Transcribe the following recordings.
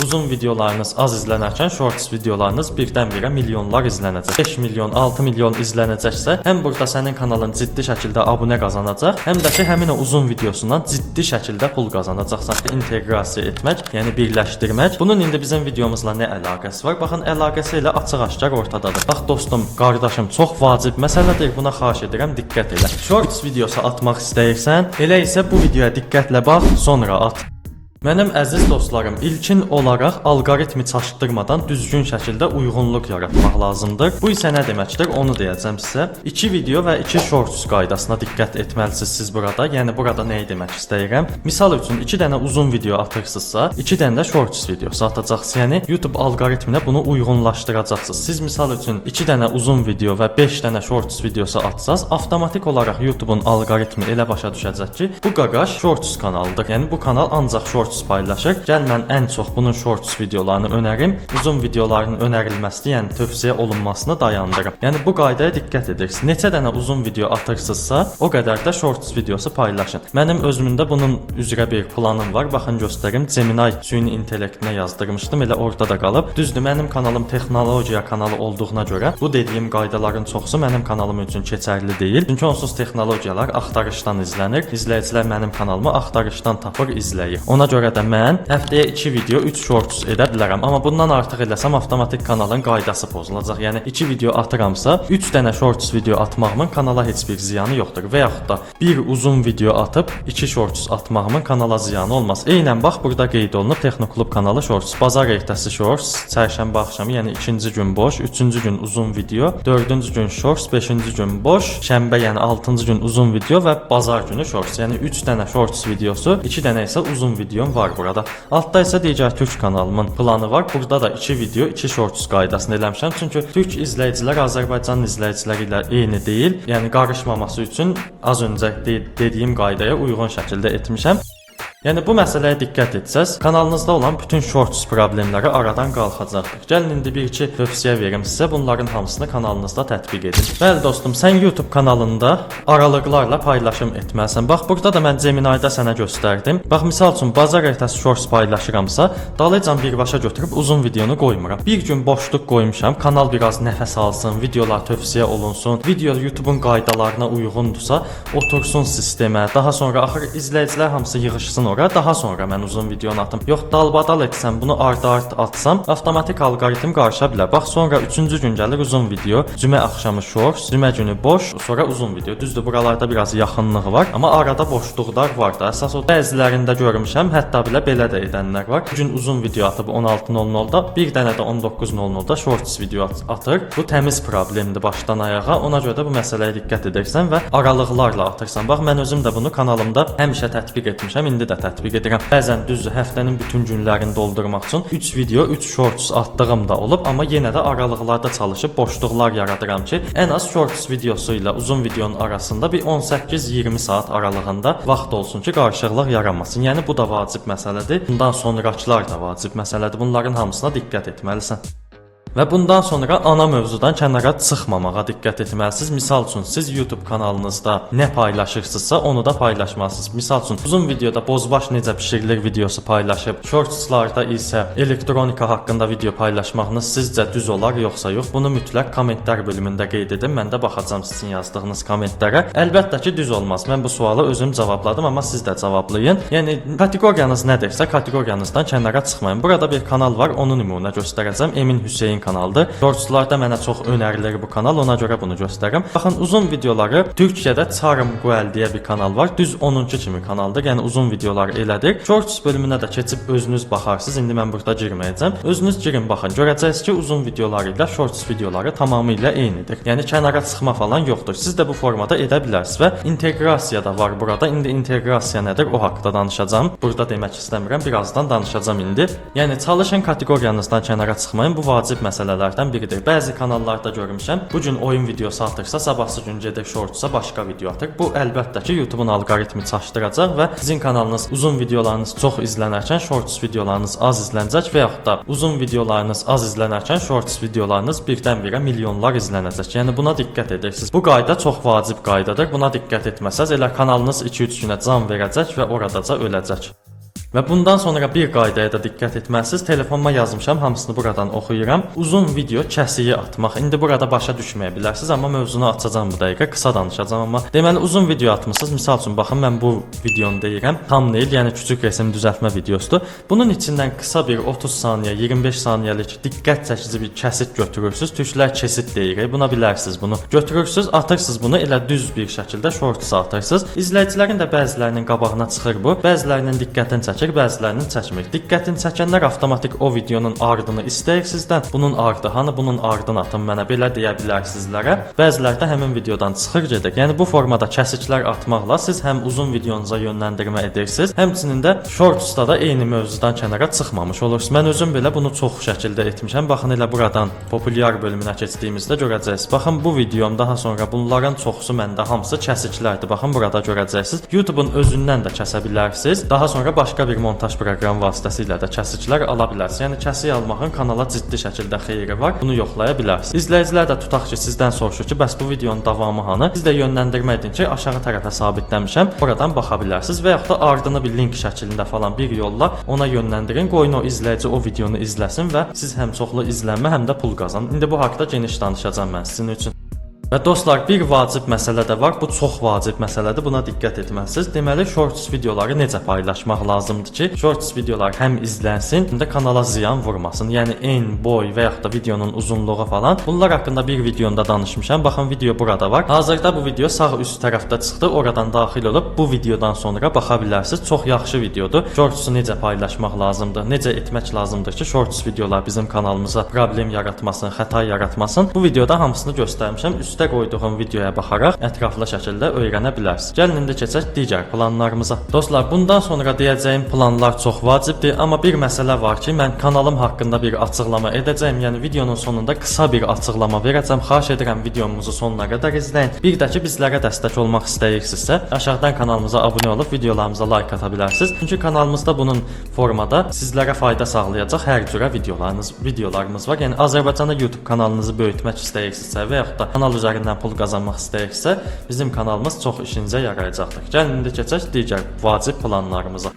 Uzun videolarınız az izlənərkən shorts videolarınız birdən-birə milyonlar izlənəcək. 5 milyon, 6 milyon izlənəcəksə, həm burada sənin kanalın ciddi şəkildə abunə qazanacaq, həm də ki, həmin o uzun videosundan ciddi şəkildə pul qazanacaqsan. İnteqrasiya etmək, yəni birləşdirmək. Bunun indi bizim videomuzla nə əlaqəsi var? Baxın, əlaqəsi elə açıq-aşkar ortadadır. Bax dostum, qardaşım, çox vacib məsələdir. Buna xahiş edirəm, diqqət elə. Shorts videosu atmaq istəyirsən, elə isə bu videoya diqqətlə bax, sonra at. Mənim əziz dostlarım, ilkin olaraq alqoritmi çaşdırmadan düzgün şəkildə uyğunluq yaratmaq lazımdır. Bu isə nə deməkdir? Onu deyəcəm sizə. 2 video və 2 shorts qaydasına diqqət etməlisiniz siz burada. Yəni burada nəyi demək istəyirəm? Misal üçün 2 dənə uzun video atırsınızsa, 2 dənə də shorts videosu atacaqsınız. Yəni YouTube alqoritminə bunu uyğunlaşdıracaqsınız. Siz misal üçün 2 dənə uzun video və 5 dənə shorts videosu atsanız, avtomatik olaraq YouTube'un alqoritmi elə başa düşəcək ki, bu qaqaş shorts kanalıdır. Yəni bu kanal ancaq shorts paylaşır. Gəl mən ən çox bunun shorts videolarını önərim. Uzun videoların önərilməsini, yəni tövsiyə olunmasını dayandırım. Yəni bu qaydaya diqqət edirsiniz. Neçə dənə uzun video atırsınızsa, o qədər də shorts videosu paylaşın. Mənim özümdə bunun üzrə bir planım var. Baxın göstərim. Gemini süni intellektinə yazdırmışdım. Elə orada da qalıb. Düzdür, mənim kanalım texnologiya kanalı olduğuna görə bu dediyim qaydaların çoxusu mənim kanalım üçün keçərli deyil. Çünki onsuz texnologiyalar axtarışdan izlənir. İzləyicilər mənim kanalımı axtarışdan tapır, izləyir. Ona görə də mən həftəyə 2 video, 3 shorts edə bilərəm. Amma bundan artıq eləsəm avtomatik kanalın qaydası pozulacaq. Yəni 2 video atıramsa, 3 dənə shorts video atmağımın kanala heç bir ziyanı yoxdur. Və yaxud da bir uzun video atıb 2 shorts atmağımın kanala ziyanı olmaz. Eynən bax burada qeyd olunub Texnoklub kanalı shorts. Bazar ertəsi shorts, çərşənbə axşamı, yəni 2-ci gün boş, 3-cü gün uzun video, 4-cü gün shorts, 5-ci gün boş, şənbə yəni 6-cı gün uzun video və bazar günü shorts. Yəni 3 dənə shorts videosu, 2 dənə isə uzun video var burada. Altda isə digər Türk kanalımın planı var. Burada da 2 video, 2 shorts qaydasını eləmişəm. Çünki Türk izləyicilər Azərbaycan izləyiciləri ilə eyni deyil. Yəni qarışmaması üçün az öncə dediyim qaydaya uyğun şəkildə etmişəm. Yəni bu məsələyə diqqət etsəz, kanalınızda olan bütün shorts problemləri aradan qalxacaqdır. Gəlin indi bir-iki tövsiyə verim sizə, bunların hamısını kanalınızda tətbiq edin. Bəli dostum, sən YouTube kanalında aralıqlarla paylaşım etməlisən. Bax burada da mən Gemini-də sənə göstərdim. Bax misal üçün bazar ertəsi shorts paylaşıramsa, dalıcan birbaşa götürüb uzun videonu qoymuram. Bir gün boşluq qoymuşam, kanal biraz nəfəs alsın, videolar tövsiyə olunsun, video YouTube'un qaydalarına uyğundursa, otursun sistemə, daha sonra axır izləyicilər hamısı yığışsın ora, daha sonra mən uzun videonu atım. Yox, dalbadal etsəm, bunu ard-ard atsam, avtomatik alqoritm qarışa bilər. Bax, sonra 3-cü gün gəlir uzun video, cümə axşamı shorts, cümə günü boş, sonra uzun video. Düzdür, buralarda biraz yaxınlığı var, amma arada boşluqlar var da. Əsas o bəzilərində görmüşəm, hətta belə də edənlər var. Bu gün uzun video atıb 16:00-da, bir dənə də 19:00-da shorts video atır. Bu təmiz problemdir başdan ayağa. Ona görə də bu məsələyə diqqət edirsən və aralıqlarla atırsan. Bax, mən özüm də bunu kanalımda həmişə tətbiq etmişəm, indi də tətbiq edirəm. Bəzən düzdür, həftənin bütün günlərini doldurmaq üçün 3 video, 3 shorts atdığım da olub, amma yenə də aralıqlarda çalışıb boşluqlar yaradıram ki, ən az shorts videosu ilə uzun videonun arasında bir 18-20 saat aralığında vaxt olsun ki, qarışıqlıq yaranmasın. Yəni bu da vacib məsələdir. Bundan sonrakılar da vacib məsələdir. Bunların hamısına diqqət etməlisən. Və bundan sonra ana mövzudan kənara çıxmamağa diqqət etməlisiniz. Misal üçün siz YouTube kanalınızda nə paylaşırsınızsa onu da paylaşmalısınız. Misal üçün uzun videoda bozbaş necə bişirilir videosu paylaşıb, shortslarda isə elektronika haqqında video paylaşmağınız sizcə düz olar yoxsa yox? Bunu mütləq kommentlər bölümündə qeyd edin. Mən də baxacağam sizin yazdığınız kommentlərə. Əlbəttə ki, düz olmaz. Mən bu sualı özüm cavabladım, amma siz də cavablayın. Yəni kateqoriyanız nədirsə, kateqoriyanızdan kənara çıxmayın. Burada bir kanal var, onu nümunə göstərəcəm. Emin Hüseyn kanaldır. Shortslarda mənə çox önərilir bu kanal, ona görə bunu göstərirəm. Baxın, uzun videoları Türkiyədə Charm.gal deyə bir kanal var. Düz 10-cu kimi kanaldır. Yəni uzun videolar elədir. Shorts bölümünə də keçib özünüz baxarsınız. İndi mən burada girməyəcəm. Özünüz girin, baxın. Görəcəksiniz ki, uzun videoları ilə shorts videoları tamamilə eynidir. Yəni kənara çıxma falan yoxdur. Siz də bu formada edə bilərsiniz və inteqrasiya da var burada. İndi inteqrasiya nədir? O haqqda danışacağam. Burada demək istəmirəm. Birazdan danışacağam indi. Yəni çalışın kateqoriyanızdan kənara çıxmayın. Bu vacib məsələlərdən biridir. Bəzi kanallarda görmüşəm, bu gün oyun videosu atırsa, sabahsı gün gedir shortsa başqa video atır. Bu əlbəttə ki, YouTube'un alqoritmi çaşdıracaq və sizin kanalınız uzun videolarınız çox izlənərkən shorts videolarınız az izlənəcək və yaxud da uzun videolarınız az izlənərkən shorts videolarınız birdən-birə milyonlar izlənəcək. Yəni buna diqqət edirsiniz. Bu qayda çox vacib qaydadır. Buna diqqət etməsəz elə kanalınız 2-3 günə can verəcək və oradaca öləcək. Və bundan sonra bir qaydaya da diqqət etməlisiniz. Telefonuma yazmışam, hamısını buradan oxuyuram. Uzun video kəsiyi atmaq. İndi burada başa düşməyə bilərsiniz, amma mövzunu açacağam bu dəqiqə, qısa danışacağam amma. Deməli uzun video atmısınız. Misal üçün baxın mən bu videonu deyirəm. Thumbnail, yəni küçük resim düzəltmə videosudur. Bunun içindən qısa bir 30 saniyə, 25 saniyəlik diqqət çəkici bir kəsit götürürsüz. Türklər kesit deyirik. Buna bilərsiniz bunu. Götürürsüz, atırsınız bunu elə düz bir şəkildə shorts atırsınız. İzləyicilərin də bəzilərinin qabağına çıxır bu. Bəzilərinin diqqətini çəkir, bəzilərinin çəkmir. Diqqətini çəkənlər avtomatik o videonun ardını istəyir sizdən. Bunun ardı, hani bunun ardını atın mənə, belə deyə bilərsizlərə. Bəzilər də həmin videodan çıxır gedir. Yəni bu formada kəsiklər atmaqla siz həm uzun videonuza yönləndirmə edirsiniz, həmçinin də shortsda da eyni mövzudan kənara çıxmamış olursunuz. Mən özüm belə bunu çox şəkildə etmişəm. Baxın elə buradan populyar bölümünə keçdiyimizdə görəcəksiniz. Baxın bu videom daha sonra bunların çoxusu məndə hamısı kəsiklərdir. Baxın burada görəcəksiniz. YouTube-un özündən də kəsə bilərsiniz. Daha sonra başqa bir montaj proqramı vasitəsilə də kəsiklər ala bilərsiniz. Yəni kəsik almağın kanala ciddi şəkildə xeyri var. Bunu yoxlaya bilərsiniz. İzləyicilər də tutaq ki, sizdən soruşur ki, bəs bu videonun davamı hanı? Siz də yönləndirmə edin ki, aşağı tərəfə sabitləmişəm. Oradan baxa bilərsiniz və yaxud da ardını bir link şəklində falan bir yolla ona yönləndirin. Qoyun o izləyici o videonu izləsin və siz həm çoxlu izlənmə, həm də pul qazanın. İndi bu haqqda geniş danışacağam mən sizin üçün. Və dostlar, bir vacib məsələ də var. Bu çox vacib məsələdir. Buna diqqət etməlisiniz. Deməli, shorts videoları necə paylaşmaq lazımdır ki, shorts videolar həm izlənsin, həm də kanala ziyan vurmasın. Yəni en, boy və yaxud da videonun uzunluğu falan. Bunlar haqqında bir videomda danışmışam. Baxın, video burada var. Hazırda bu video sağ üst tərəfdə çıxdı. Oradan daxil olub bu videodan sonra baxa bilərsiniz. Çox yaxşı videodur. Shorts-u necə paylaşmaq lazımdır, necə etmək lazımdır ki, shorts videolar bizim kanalımıza problem yaratmasın, xəta yaratmasın. Bu videoda hamısını göstərmişəm. Üstdə qoyduğum videoya baxaraq ətraflı şəkildə öyrənə bilərsiniz. Gəlin indi keçək digər planlarımıza. Dostlar, bundan sonra deyəcəyim planlar çox vacibdir, amma bir məsələ var ki, mən kanalım haqqında bir açıqlama edəcəyim. Yəni videonun sonunda qısa bir açıqlama verəcəm. Xahiş edirəm videomuzu sonuna qədər izləyin. Bir də ki, bizlərə dəstək olmaq istəyirsinizsə, aşağıdan kanalımıza abunə olub videolarımıza like ata bilərsiniz. Çünki kanalımızda bunun formada sizlərə fayda sağlayacaq hər cürə videolarımız var. Yəni Azərbaycanda YouTube kanalınızı böyütmək istəyirsinizsə və yaxud da kanal üzərindən pul qazanmaq istəyirsə, bizim kanalımız çox işinizə yarayacaqdır. Gəlin indi keçək digər vacib planlarımıza.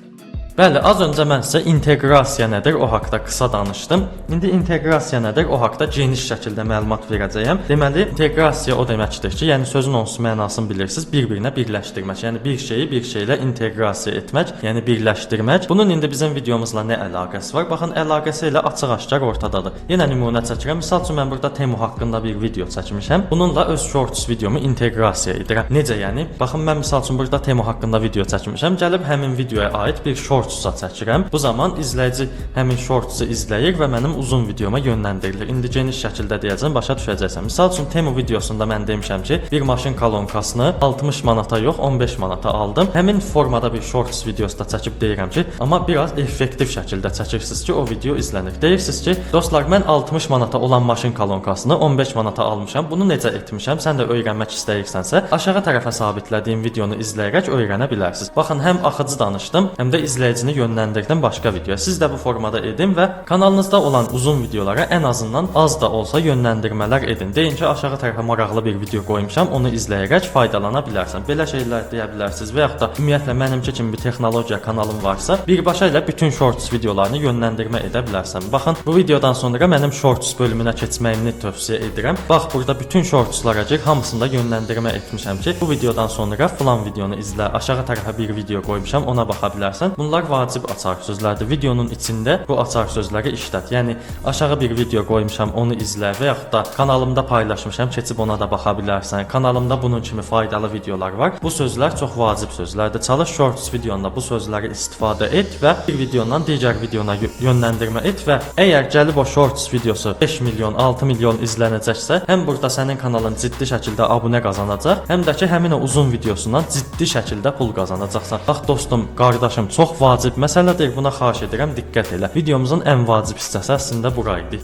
Bəli, az öncə mən sizə inteqrasiya nədir o haqqda qısa danışdım. İndi inteqrasiya nədir o haqqda geniş şəkildə məlumat verəcəyəm. Deməli, inteqrasiya o deməkdir ki, yəni sözün onsuz mənasını bilirsiniz, bir-birinə birləşdirmək. Yəni bir şeyi bir şeylə inteqrasiya etmək, yəni birləşdirmək. Bunun indi bizim videomuzla nə əlaqəsi var? Baxın, əlaqəsi ilə açıq-aşkar ortadadır. Yenə nümunə çəkirəm. Misal üçün mən burada Temu haqqında bir video çəkmişəm. Bununla öz shorts videomu inteqrasiya edirəm. Necə yəni? Baxın, mən misal üçün burada Temu haqqında video çəkmişəm. Gəlib həmin videoya aid bir shorts çəkirəm. Bu zaman izləyici həmin shortsu izləyir və mənim uzun videoma yönləndirilir. İndi geniş şəkildə deyəcəm, başa düşəcəksən. Misal üçün Temu videosunda mən demişəm ki, bir maşın kolonkasını 60 manata yox, 15 manata aldım. Həmin formada bir shorts videosu da çəkib deyirəm ki, amma biraz effektiv şəkildə çəkirsiniz ki, o video izlənir. Deyirsiniz ki, dostlar, mən 60 manata olan maşın kolonkasını 15 manata almışam. Bunu necə etmişəm? Sən də öyrənmək istəyirsənsə, aşağı tərəfə sabitlədiyim videonu izləyərək öyrənə bilərsiniz. Baxın, həm axıcı danışdım, həm də izləyicini yönləndirdim başqa videoya. Siz də bu formada edin və kanalınızda olan uzun videolara ən azından az da olsa yönləndirmələr edin. Deyin ki, aşağı tərəfə maraqlı bir video qoymuşam, onu izləyərək faydalana bilərsən. Belə şeylər deyə bilərsiniz və yaxud da ümumiyyətlə mənimki kimi bir texnologiya kanalım varsa, birbaşa ilə bütün shorts videolarını yönləndirmə edə bilərsən. Baxın, bu videodan sonra mənim shorts bölümünə keçməyimi tövsiyə edirəm. Bax, burada bütün shortslara gir, hamısında yönləndirmə etmişəm ki, bu videodan sonra filan videonu izlə, aşağı tərəfə bir video qoymuşam, ona baxa bilərsən. Bunlar vacib açar sözlərdir. Videonun içində bu açar sözləri işlət. Yəni aşağı bir video qoymuşam, onu izlə və yaxud da kanalımda paylaşmışam, keçib ona da baxa bilərsən. Kanalımda bunun kimi faydalı videolar var. Bu sözlər çox vacib sözlərdir. Çalış shorts videonda bu sözləri istifadə et və bir videondan digər videona yönləndirmə et və əgər gəlib o shorts videosu 5 milyon, 6 milyon izlənəcəksə, həm burada sənin kanalın ciddi şəkildə abunə qazanacaq, həm də ki həmin o uzun videosundan ciddi şəkildə pul qazanacaqsan. Bax dostum, qardaşım, çox vacib məsələdir. Buna xahiş edirəm, diqqət elə. Videomuzun ən vacib hissəsi əslində bura idi.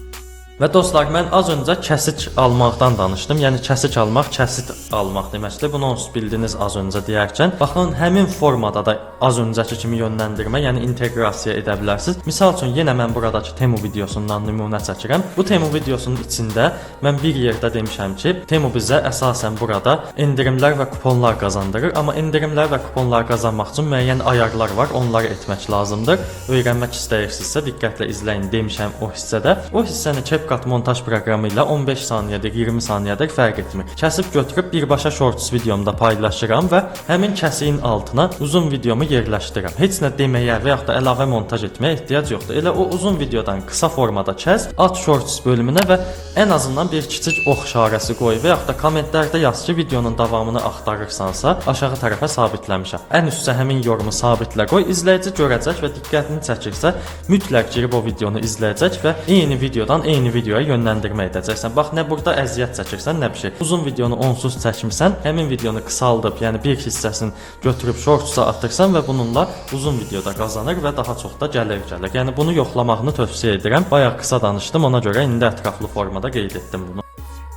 Və dostlar, mən az öncə kəsik almaqdan danışdım. Yəni kəsik almaq, kəsit almaq deməkdir. Bunu onsuz bildiniz az öncə deyərkən. Baxın, həmin formada da az öncəki kimi yönləndirmə, yəni inteqrasiya edə bilərsiniz. Misal üçün yenə mən buradakı Temu videosundan nümunə çəkirəm. Bu Temu videosunun içində mən bir yerdə demişəm ki, Temu bizə əsasən burada endirimlər və kuponlar qazandırır. Amma endirimlər və kuponlar qazanmaq üçün müəyyən ayarlar var. Onları etmək lazımdır. Öyrənmək istəyirsinizsə diqqətlə izləyin demişəm o hissədə. O hissəni CapCut montaj proqramı ilə 15 saniyədir, 20 saniyədir fərq etmir. Kəsib götürüb birbaşa shorts videomda paylaşıram və həmin kəsiyin altına uzun videomu yerləşdirirəm. Heç nə deməyə və yaxud da əlavə montaj etməyə ehtiyac yoxdur. Elə o uzun videodan qısa formada kəs, at shorts bölümünə və ən azından bir kiçik ox işarəsi qoy və yaxud da kommentlərdə yaz ki, videonun davamını axtarırsansa, aşağı tərəfə sabitləmişəm. Ən üstə həmin yorumu sabitlə qoy, izləyici görəcək və diqqətini çəkirsə, mütləq girib o videonu izləyəcək və eyni videodan eyni videoya yönləndirmə edəcəksən. Bax, nə burada əziyyət çəkirsən, nə bir şey. Uzun videonu onsuz çəkmisən, həmin videonu qısaldıb, yəni bir hissəsini götürüb shortsa atırsan və bununla uzun videoda qazanır və daha çox da gəlir. Yəni bunu yoxlamağını tövsiyə edirəm. Bayaq qısa danışdım, ona görə indi ətraflı formada qeyd etdim bunu.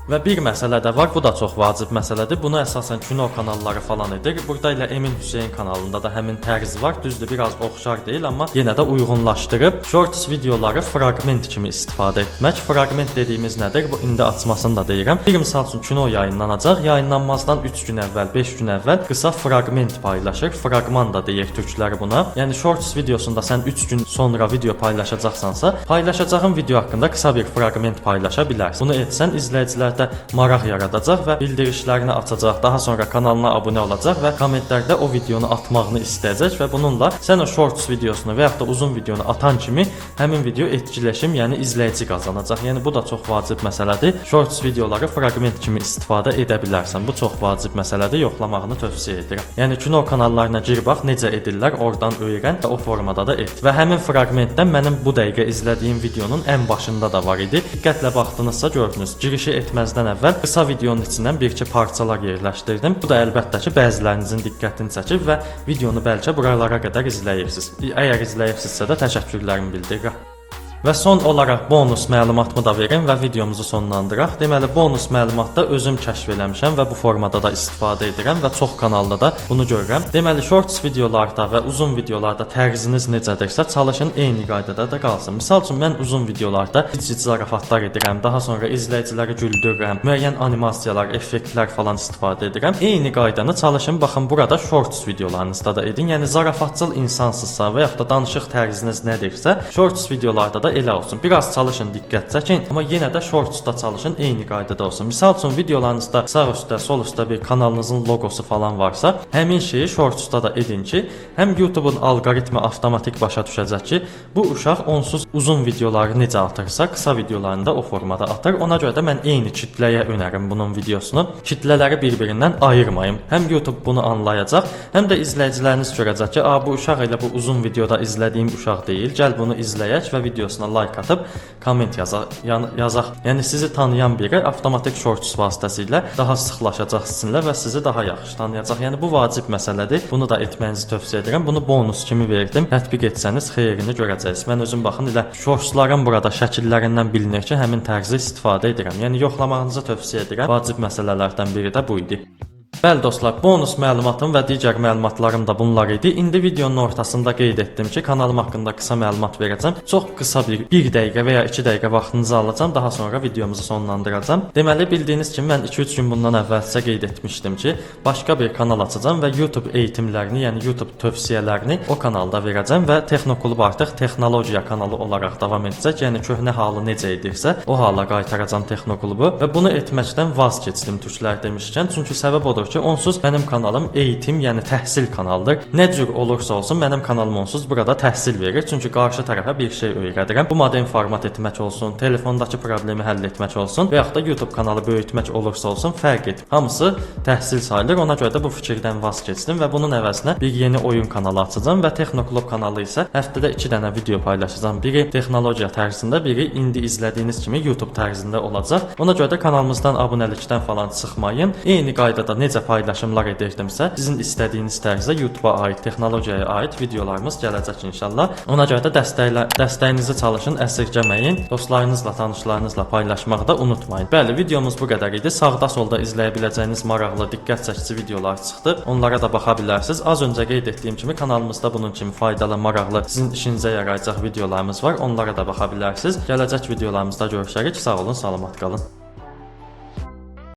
Və bir məsələ də var, bu da çox vacib məsələdir. Bunu əsasən kino kanalları falan edir. Burada ilə Emin Hüseyn kanalında da həmin tərz var. Düzdür, biraz oxşar deyil, amma yenə də uyğunlaşdırıb shorts videoları fraqment kimi istifadə etmək. Fraqment dediyimiz nədir? Bu indi açmasını da deyirəm. Bir misal üçün kino yayınlanacaq. Yayınlanmazdan 3 gün əvvəl, 5 gün əvvəl qısa fraqment paylaşır. Fraqman da deyir türklər buna. Yəni shorts videosunda sən 3 gün sonra video paylaşacaqsansa, paylaşacağın video haqqında qısa bir fraqment paylaşa bilərsən. Bunu etsən izləyicilər maraq yaradacaq və bildirişlərini açacaq, daha sonra kanalına abunə olacaq və kommentlərdə o videonu atmağını istəyəcək və bununla sən o shorts videosunu və yaxud da uzun videonu atan kimi həmin video etkiləşim, yəni izləyici qazanacaq. Yəni bu da çox vacib məsələdir. Shorts videoları fraqment kimi istifadə edə bilərsən. Bu çox vacib məsələdir, yoxlamağını tövsiyə edirəm. Yəni kino kanallarına gir bax, necə edirlər, oradan öyrən və o formada da et. Və həmin fraqmentdən mənim bu dəqiqə izlədiyim videonun ən başında da var idi. Diqqətlə baxdınızsa gördünüz, girişi etməzdən əvvəl qısa videonun içindən bir-iki parçalar yerləşdirdim. Bu da əlbəttə ki, bəzilərinizin diqqətini çəkib və videonu bəlkə buralara qədər izləyirsiniz. Əgər izləyirsinizsə də təşəkkürlərimi bildirirəm. Və son olaraq bonus məlumatımı da verim və videomuzu sonlandıraq. Deməli, bonus məlumatda özüm kəşf eləmişəm və bu formada da istifadə edirəm və çox kanalda da bunu görürəm. Deməli, shorts videolarda və uzun videolarda tərziniz necədirsə, çalışın eyni qaydada da qalsın. Misal üçün, mən uzun videolarda cici zarafatlar edirəm, daha sonra izləyiciləri güldürürəm, müəyyən animasiyalar, effektlər falan istifadə edirəm. Eyni qaydanı çalışın, baxın, burada shorts videolarınızda da edin. Yəni, zarafatçıl insansızsa və yaxud da danışıq tərziniz nədirsə, shorts videolarda da elə olsun. Biraz çalışın, diqqət çəkin, amma yenə də shortsda çalışın, eyni qaydada olsun. Misal üçün videolarınızda sağ üstdə, sol üstdə bir kanalınızın loqosu falan varsa, həmin şeyi shortsda da edin ki, həm YouTube-un alqoritmi avtomatik başa düşəcək ki, bu uşaq onsuz uzun videoları necə atırsa, qısa videolarını da o formada atır. Ona görə də mən eyni kitləyə önərim bunun videosunu. Kitlələri bir-birindən ayırmayın. Həm YouTube bunu anlayacaq, həm də izləyiciləriniz görəcək ki, bu uşaq elə bu uzun videoda izlədiyim uşaq deyil. Gəl bunu izləyək və videosuna like atıb komment yazaq. Yəni sizi tanıyan biri avtomatik shorts vasitəsilə daha sıxlaşacaq sizinlə və sizi daha yaxşı tanıyacaq. Yəni bu vacib məsələdir. Bunu da etməyinizi tövsiyə edirəm. Bunu bonus kimi verdim. Tətbiq etsəniz xeyrini görəcəksiniz. Mən özüm baxın elə shortsların burada şəkillərindən bilinir ki, həmin tərzi istifadə edirəm. Yəni yoxlamağınızı tövsiyə edirəm. Vacib məsələlərdən biri də bu idi. Bəli dostlar, bonus məlumatım və digər məlumatlarım da bunlar idi. İndi videonun ortasında qeyd etdim ki, kanalım haqqında qısa məlumat verəcəm. Çox qısa bir dəqiqə və ya 2 dəqiqə vaxtınızı alacağam, daha sonra videomuzu sonlandıracağam. Deməli, bildiyiniz kimi mən 2-3 gün bundan əvvəlsə qeyd etmişdim ki, başqa bir kanal açacağam və YouTube eğitimlərini, yəni YouTube tövsiyələrini o kanalda verəcəm və Texnoklub artıq texnologiya kanalı olaraq davam edəcək. Yəni köhnə halı necə edirsə, o hala qaytaracağam Texnoklubu və bunu etməkdən vaz keçdim türklər demişkən. Çünki səbəb odur ki, onsuz mənim kanalım eğitim, yəni təhsil kanalıdır. Nə cür olursa olsun mənim kanalım onsuz burada təhsil verir. Çünki qarşı tərəfə bir şey öyrədirəm. Bu modern format etmək olsun, telefondakı problemi həll etmək olsun və yaxud da YouTube kanalı böyütmək olursa olsun fərq etmir. Hamısı təhsil sayılır. Ona görə də bu fikirdən vaz keçdim və bunun əvəzinə bir yeni oyun kanalı açacağam və Texnoklub kanalı isə həftədə 2 dənə video paylaşacağam. Biri texnologiya tərzində, biri indi izlədiyiniz kimi YouTube tərzində olacaq. Ona görə də kanalımızdan abunəlikdən falan çıxmayın. Eyni qaydada necə paylaşımlar edirdimsə, sizin istədiyiniz tərzdə YouTube-a aid, texnologiyaya aid videolarımız gələcək inşallah. Ona görə də dəstəyinizi çalışın, əsirgəməyin. Dostlarınızla, tanışlarınızla paylaşmağı da unutmayın. Bəli, videomuz bu qədər idi. Sağda solda izləyə biləcəyiniz maraqlı, diqqət çəkici videolar çıxdı. Onlara da baxa bilərsiniz. Az öncə qeyd etdiyim kimi kanalımızda bunun kimi faydalı, maraqlı, sizin işinizə yarayacaq videolarımız var. Onlara da baxa bilərsiniz. Gələcək videolarımızda görüşərik. Sağ olun, salamat qalın.